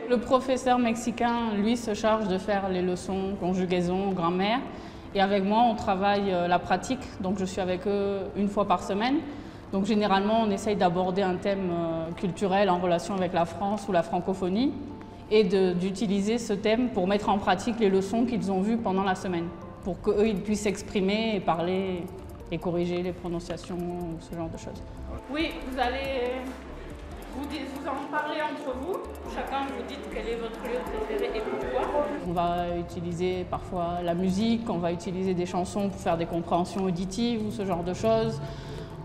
Le professeur mexicain, lui, se charge de faire les leçons, conjugaison, grammaire. Et avec moi, on travaille la pratique. Donc je suis avec eux une fois par semaine. Donc généralement, on essaye d'aborder un thème culturel en relation avec la France ou la francophonie et d'utiliser ce thème pour mettre en pratique les leçons qu'ils ont vues pendant la semaine, pour qu'eux, ils puissent s'exprimer et parler et corriger les prononciations ou ce genre de choses. Oui, vous allez vous en parler entre vous. Chacun vous dites quel est votre lieu préféré et pourquoi. On va utiliser parfois la musique, on va utiliser des chansons pour faire des compréhensions auditives ou ce genre de choses.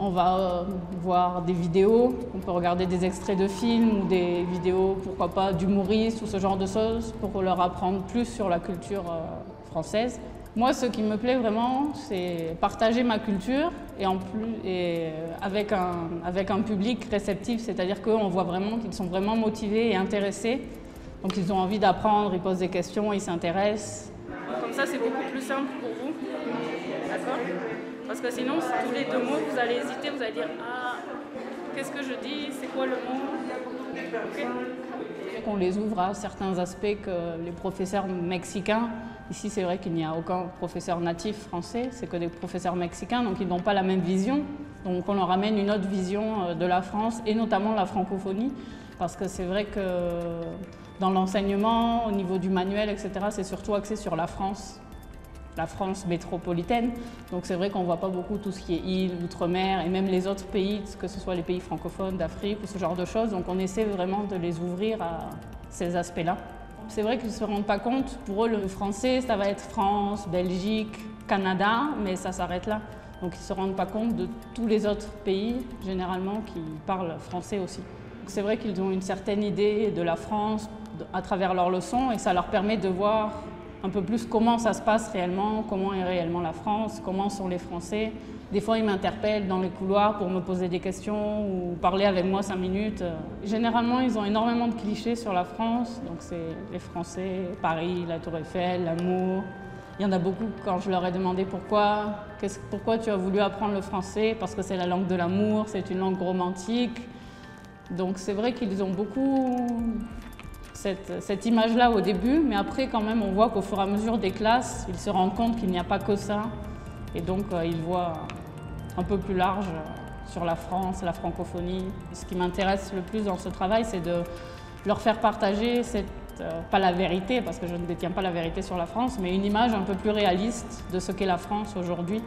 On va voir des vidéos, on peut regarder des extraits de films ou des vidéos, pourquoi pas, d'humoristes ou ce genre de choses pour leur apprendre plus sur la culture française. Moi, ce qui me plaît vraiment, c'est partager ma culture et avec un public réceptif, c'est-à-dire qu'on voit vraiment qu'ils sont vraiment motivés et intéressés. Donc ils ont envie d'apprendre, ils posent des questions, ils s'intéressent. Comme ça, c'est beaucoup plus simple pour vous, d'accord ? Parce que sinon, tous les deux mots, vous allez hésiter, vous allez dire « Ah, qu'est-ce que je dis? C'est quoi le mot ?» Okay. On les ouvre à certains aspects que les professeurs mexicains. Ici, c'est vrai qu'il n'y a aucun professeur natif français, c'est que des professeurs mexicains, donc ils n'ont pas la même vision. Donc on leur amène une autre vision de la France et notamment la francophonie, parce que c'est vrai que dans l'enseignement, au niveau du manuel, etc., c'est surtout axé sur la France métropolitaine. Donc c'est vrai qu'on ne voit pas beaucoup tout ce qui est îles, outre-mer et même les autres pays, que ce soit les pays francophones d'Afrique ou ce genre de choses. Donc on essaie vraiment de les ouvrir à ces aspects-là. C'est vrai qu'ils ne se rendent pas compte. Pour eux, le français, ça va être France, Belgique, Canada, mais ça s'arrête là. Donc ils ne se rendent pas compte de tous les autres pays, généralement, qui parlent français aussi. C'est vrai qu'ils ont une certaine idée de la France à travers leurs leçons et ça leur permet de voir un peu plus comment ça se passe réellement, comment est réellement la France, comment sont les Français. Des fois, ils m'interpellent dans les couloirs pour me poser des questions ou parler avec moi 5 minutes. Généralement, ils ont énormément de clichés sur la France. Donc, c'est les Français, Paris, la Tour Eiffel, l'amour. Il y en a beaucoup quand je leur ai demandé pourquoi tu as voulu apprendre le français, parce que c'est la langue de l'amour, c'est une langue romantique. Donc, c'est vrai qu'ils ont beaucoup cette image-là au début, mais après quand même on voit qu'au fur et à mesure des classes, ils se rendent compte qu'il n'y a pas que ça et donc ils voient un peu plus large sur la France, la francophonie. Ce qui m'intéresse le plus dans ce travail, c'est de leur faire partager pas la vérité, parce que je ne détiens pas la vérité sur la France, mais une image un peu plus réaliste de ce qu'est la France aujourd'hui.